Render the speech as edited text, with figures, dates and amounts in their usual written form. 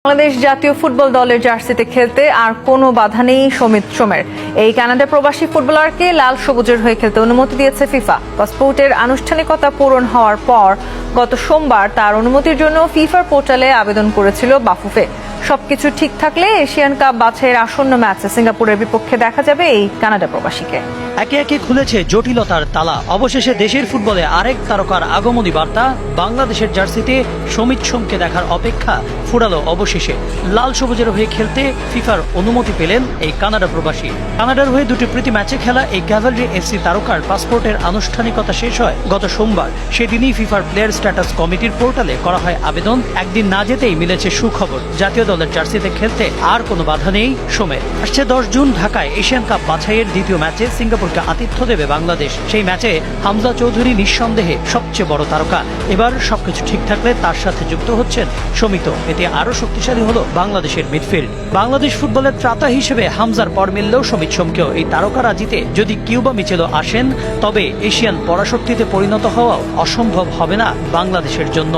বাংলাদেশ জাতীয় ফুটবল দলের জার্সিতে খেলতে আর কোনো বাধা নেই সোমের। এই কানাডা প্রবাসী ফুটবলারকে লাল সবুজের হয়ে খেলতে অনুমতি দিয়েছে ফিফা। পাসপোর্টের আনুষ্ঠানিকতা পূরণ হওয়ার পর গত সোমবার তার অনুমতির জন্য ফিফার পোর্টালে আবেদন করেছিল বাফুফে। সবকিছু ঠিক থাকলে এশিয়ান কাপ বাছাইয়ের আসন্ন ম্যাচে সিঙ্গাপুরের বিপক্ষে দেখা যাবে এই কানাডা প্রবাসীকে। একে একে খুলেছে জটিলতার তালা। অবশেষে দেশের ফুটবলে আরেক তারকার আগমনী বার্তা। বাংলাদেশের জার্সিতে সোমকে দেখার অপেক্ষা ফুরালো অবশেষে। লাল সবুজের হয়ে খেলতে ফিফার অনুমতি পেলেন এই কানাডা প্রবাসী। কানাডার হয়ে দুটি প্রীতি ম্যাচে খেলা এই ক্যাভালরি এফসি তারকার পাসপোর্টের আনুষ্ঠানিকতা শেষ হয় গত সোমবার। সেদিনই ফিফার প্লেয়ার স্ট্যাটাস কমিটির পোর্টালে করা হয় আবেদন। একদিন না যেতেই মিলেছে সুখবর, জাতীয় দলের জার্সিতে খেলতে আর কোনো বাধা নেই সোমের। আসছে 10 জুন ঢাকায় এশিয়ান কাপ বাছাইয়ের দ্বিতীয় ম্যাচে সিঙ্গাপুরকে আতিথ্য দেবে বাংলাদেশ। সেই ম্যাচে হামজা চৌধুরী নিঃসন্দেহে সবচেয়ে বড় তারকা। এবার সবকিছু ঠিক থাকলে তার সাথে যুক্ত হচ্ছেন সমিত। এতে আরো শক্তিশালী হলো বাংলাদেশের মিডফিল্ড। বাংলাদেশ ফুটবলের ত্রাতা হিসেবে হামজার পর মিললেও সোমকেও এই তারকারাজিতে যদি কিউবা মিচেলও আসেন, তবে এশিয়ান পরাশক্তিতে পরিণত হওয়াও অসম্ভব হবে না বাংলাদেশের জন্য।